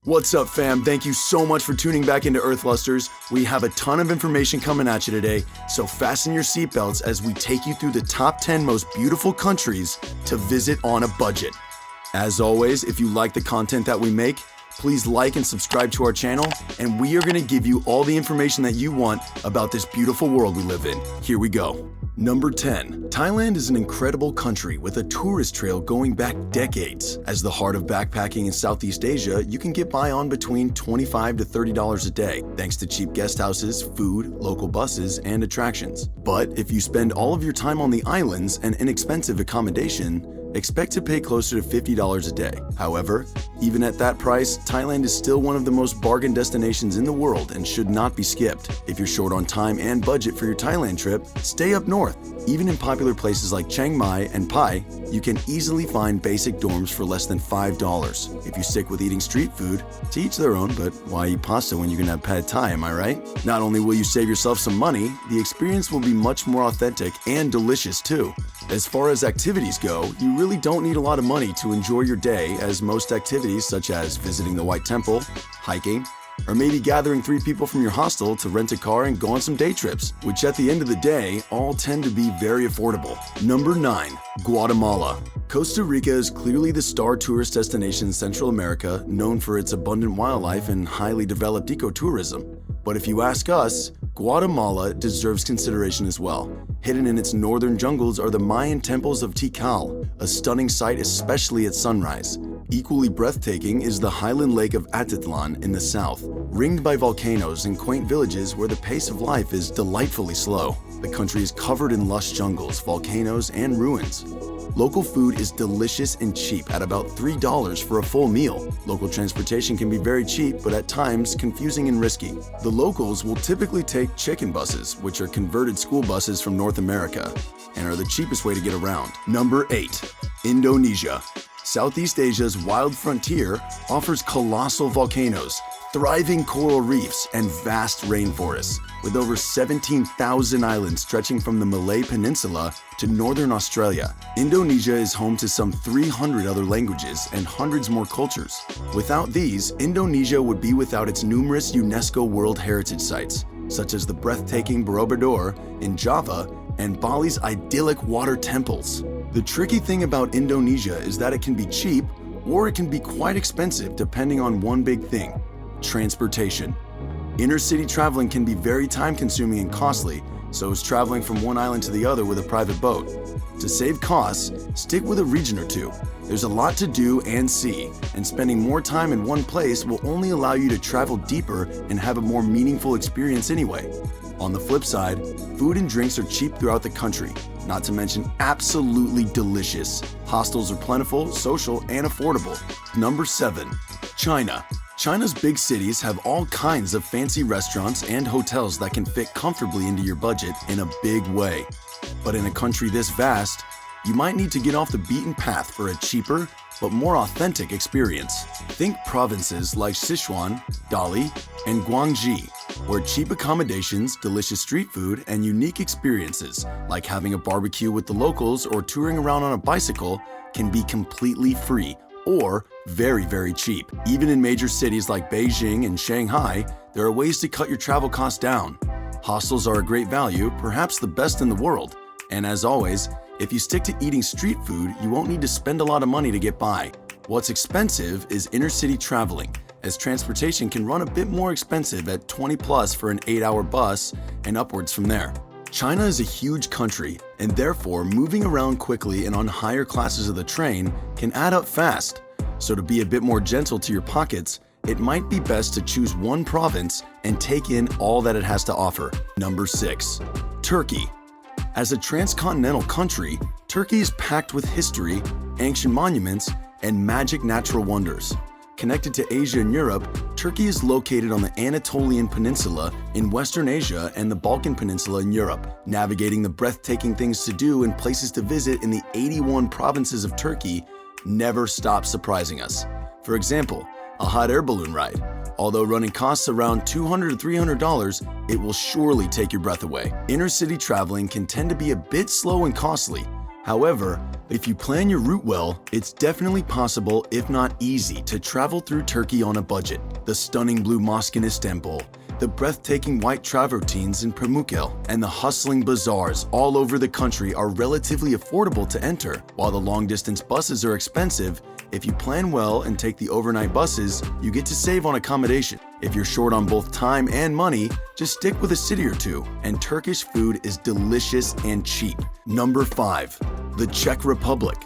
What's up, fam? Thank you so much for tuning back into Earthlusters. We have a ton of information coming at you today, so fasten your seatbelts as we take you through the top 10 most beautiful countries to visit on a budget. As always, if you like the content that we make, please like and subscribe to our channel, and we are going to give you all the information that you want about this beautiful world we live in. Here we go. Number 10. Thailand is an incredible country with a tourist trail going back decades. As the heart of backpacking in Southeast Asia, you can get by on between $25 to $30 a day, thanks to cheap guest houses, food, local buses, and attractions. But if you spend all of your time on the islands and inexpensive accommodation, expect to pay closer to $50 a day. However, even at that price, Thailand is still one of the most bargain destinations in the world and should not be skipped. If you're short on time and budget for your Thailand trip, stay up north. Even in popular places like Chiang Mai and Pai, you can easily find basic dorms for less than $5. If you stick with eating street food, to each their own, but why eat pasta when you can have pad thai, am I right? Not only will you save yourself some money, the experience will be much more authentic and delicious too. As far as activities go, you really don't need a lot of money to enjoy your day, as most activities such as visiting the White Temple, hiking, or maybe gathering 3 people from your hostel to rent a car and go on some day trips, which at the end of the day, all tend to be very affordable. Number 9. Guatemala. Costa Rica is clearly the star tourist destination in Central America, known for its abundant wildlife and highly developed ecotourism. But if you ask us, Guatemala deserves consideration as well. Hidden in its northern jungles are the Mayan temples of Tikal, a stunning sight especially at sunrise. Equally breathtaking is the highland lake of Atitlan in the south, ringed by volcanoes and quaint villages where the pace of life is delightfully slow. The country is covered in lush jungles, volcanoes, and ruins. Local food is delicious and cheap at about $3 for a full meal. Local transportation can be very cheap, but at times confusing and risky. The locals will typically take chicken buses, which are converted school buses from North America, and are the cheapest way to get around. Number 8. Indonesia. Southeast Asia's wild frontier offers colossal volcanoes, thriving coral reefs, and vast rainforests. With over 17,000 islands stretching from the Malay Peninsula to northern Australia, Indonesia is home to some 300 other languages and hundreds more cultures. Without these, Indonesia would be without its numerous UNESCO World Heritage Sites, such as the breathtaking Borobudur in Java and Bali's idyllic water temples. The tricky thing about Indonesia is that it can be cheap or it can be quite expensive depending on one big thing: transportation. Inner city traveling can be very time-consuming and costly, so is traveling from one island to the other with a private boat. To save costs, stick with a region or two. There's a lot to do and see, and spending more time in one place will only allow you to travel deeper and have a more meaningful experience anyway. On the flip side, food and drinks are cheap throughout the country, not to mention absolutely delicious. Hostels are plentiful, social, and affordable. Number 7. China. China's big cities have all kinds of fancy restaurants and hotels that can fit comfortably into your budget in a big way. But in a country this vast, you might need to get off the beaten path for a cheaper but more authentic experience. Think provinces like Sichuan, Dali, and Guangxi, where cheap accommodations, delicious street food, and unique experiences like having a barbecue with the locals or touring around on a bicycle can be completely free or very, very cheap. Even in major cities like Beijing and Shanghai, there are ways to cut your travel costs down. Hostels are a great value, perhaps the best in the world. And as always, if you stick to eating street food, you won't need to spend a lot of money to get by. What's expensive is inner city traveling, as transportation can run a bit more expensive at $20+ for an 8-hour bus and upwards from there. China is a huge country, and therefore moving around quickly and on higher classes of the train can add up fast. So to be a bit more gentle to your pockets, it might be best to choose one province and take in all that it has to offer. Number 6. Turkey. As a transcontinental country, Turkey is packed with history, ancient monuments, and magic natural wonders. Connected to Asia and Europe, Turkey is located on the Anatolian Peninsula in Western Asia and the Balkan Peninsula in Europe. Navigating the breathtaking things to do and places to visit in the 81 provinces of Turkey never stops surprising us. For example, a hot air balloon ride. Although running costs around $200 to $300, it will surely take your breath away. Inner city traveling can tend to be a bit slow and costly. However, If you plan your route well, it's definitely possible, if not easy, to travel through Turkey on a budget. The stunning Blue Mosque in Istanbul, the breathtaking white travertines in Pamukkale, and the hustling bazaars all over the country are relatively affordable to enter. While the long-distance buses are expensive, if you plan well and take the overnight buses, you get to save on accommodation. If you're short on both time and money, just stick with a city or two, and Turkish food is delicious and cheap. Number 5. The Czech Republic.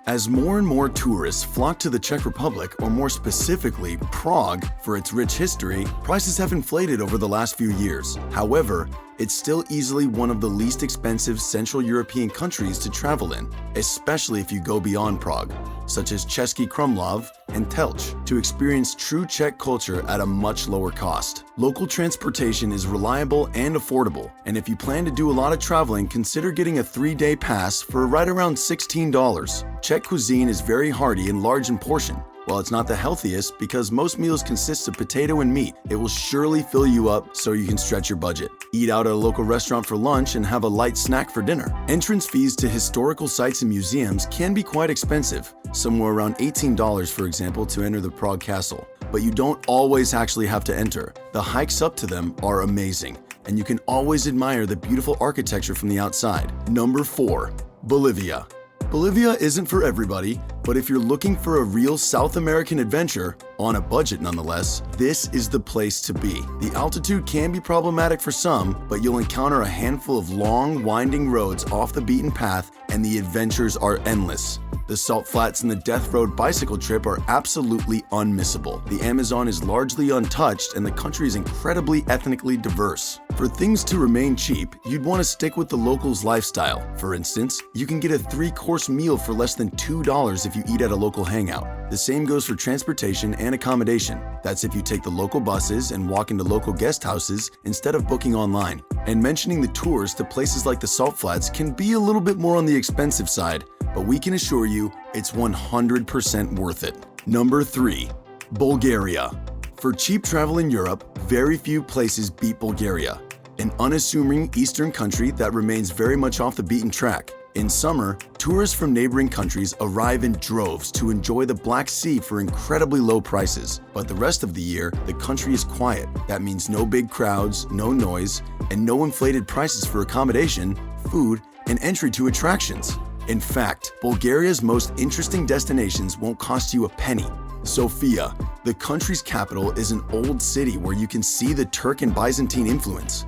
As more and more tourists flock to the Czech Republic, or more specifically, Prague, for its rich history, prices have inflated over the last few years. However, it's still easily one of the least expensive Central European countries to travel in, especially if you go beyond Prague, such as Český Krumlov and Telč, to experience true Czech culture at a much lower cost. Local transportation is reliable and affordable, and if you plan to do a lot of traveling, consider getting a 3-day pass for right around $16. Czech cuisine is very hearty and large in portion. While it's not the healthiest, because most meals consist of potato and meat, it will surely fill you up so you can stretch your budget. Eat out at a local restaurant for lunch and have a light snack for dinner. Entrance fees to historical sites and museums can be quite expensive, somewhere around $18 for example to enter the Prague Castle. But you don't always actually have to enter. The hikes up to them are amazing, and you can always admire the beautiful architecture from the outside. Number 4. Bolivia. Bolivia isn't for everybody, but if you're looking for a real South American adventure, on a budget nonetheless, this is the place to be. The altitude can be problematic for some, but you'll encounter a handful of long, winding roads off the beaten path, and the adventures are endless. The salt flats and the Death Road bicycle trip are absolutely unmissable. The Amazon is largely untouched, and the country is incredibly ethnically diverse. For things to remain cheap, you'd want to stick with the locals' lifestyle. For instance, you can get a 3-course meal for less than $2 if you eat at a local hangout. The same goes for transportation and accommodation. That's if you take the local buses and walk into local guest houses instead of booking online. And mentioning the tours to places like the Salt Flats can be a little bit more on the expensive side, but we can assure you it's 100% worth it. Number 3. Bulgaria. For cheap travel in Europe, very few places beat Bulgaria, an unassuming eastern country that remains very much off the beaten track. In summer, tourists from neighboring countries arrive in droves to enjoy the Black Sea for incredibly low prices. But the rest of the year, the country is quiet. That means no big crowds, no noise, and no inflated prices for accommodation, food, and entry to attractions. In fact, Bulgaria's most interesting destinations won't cost you a penny. Sofia, the country's capital, is an old city where you can see the Turk and Byzantine influence.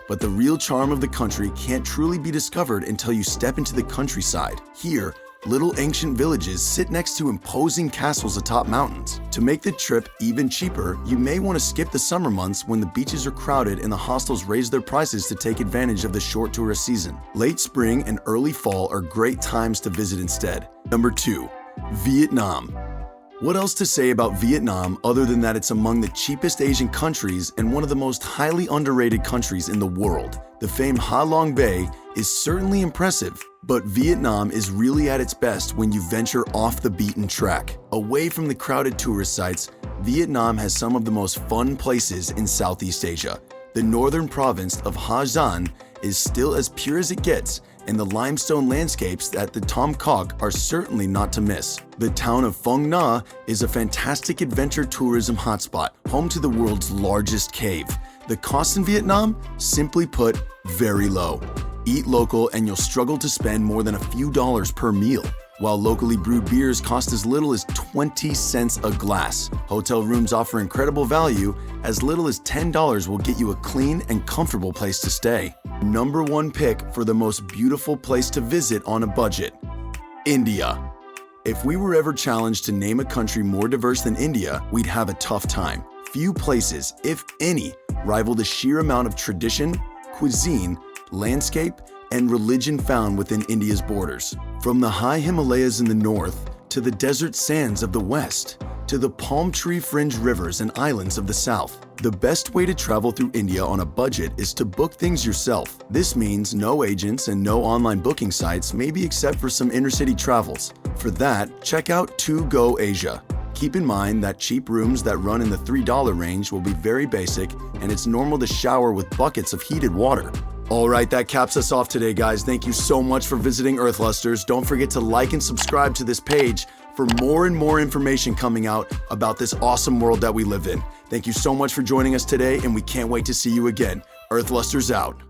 But the real charm of the country can't truly be discovered until you step into the countryside. Here, little ancient villages sit next to imposing castles atop mountains. To make the trip even cheaper, you may want to skip the summer months when the beaches are crowded and the hostels raise their prices to take advantage of the short tourist season. Late spring and early fall are great times to visit instead. Number 2. Vietnam. What else to say about Vietnam other than that it's among the cheapest Asian countries and one of the most highly underrated countries in the world? The famed Ha Long Bay is certainly impressive, but Vietnam is really at its best when you venture off the beaten track. Away from the crowded tourist sites, Vietnam has some of the most fun places in Southeast Asia. The northern province of Ha Giang is still as pure as it gets, and the limestone landscapes at the Tom Kok are certainly not to miss. The town of Phong Nha is a fantastic adventure tourism hotspot, home to the world's largest cave. The costs in Vietnam, simply put, very low. Eat local and you'll struggle to spend more than a few dollars per meal, while locally brewed beers cost as little as 20 cents a glass. Hotel rooms offer incredible value. As little as $10 will get you a clean and comfortable place to stay. Number 1 pick for the most beautiful place to visit on a budget: India. If we were ever challenged to name a country more diverse than India, we'd have a tough time. Few places, if any, rival the sheer amount of tradition, cuisine, landscape, and religion found within India's borders. From the high Himalayas in the north, to the desert sands of the west, to the palm tree-fringed rivers and islands of the south, the best way to travel through India on a budget is to book things yourself. This means no agents and no online booking sites, maybe except for some inner-city travels. For that, check out 2Go Asia. Keep in mind that cheap rooms that run in the $3 range will be very basic, and it's normal to shower with buckets of heated water. All right, that caps us off today, guys. Thank you so much for visiting Earthlusters. Don't forget to like and subscribe to this page for more and more information coming out about this awesome world that we live in. Thank you so much for joining us today, and we can't wait to see you again. Earthlusters out.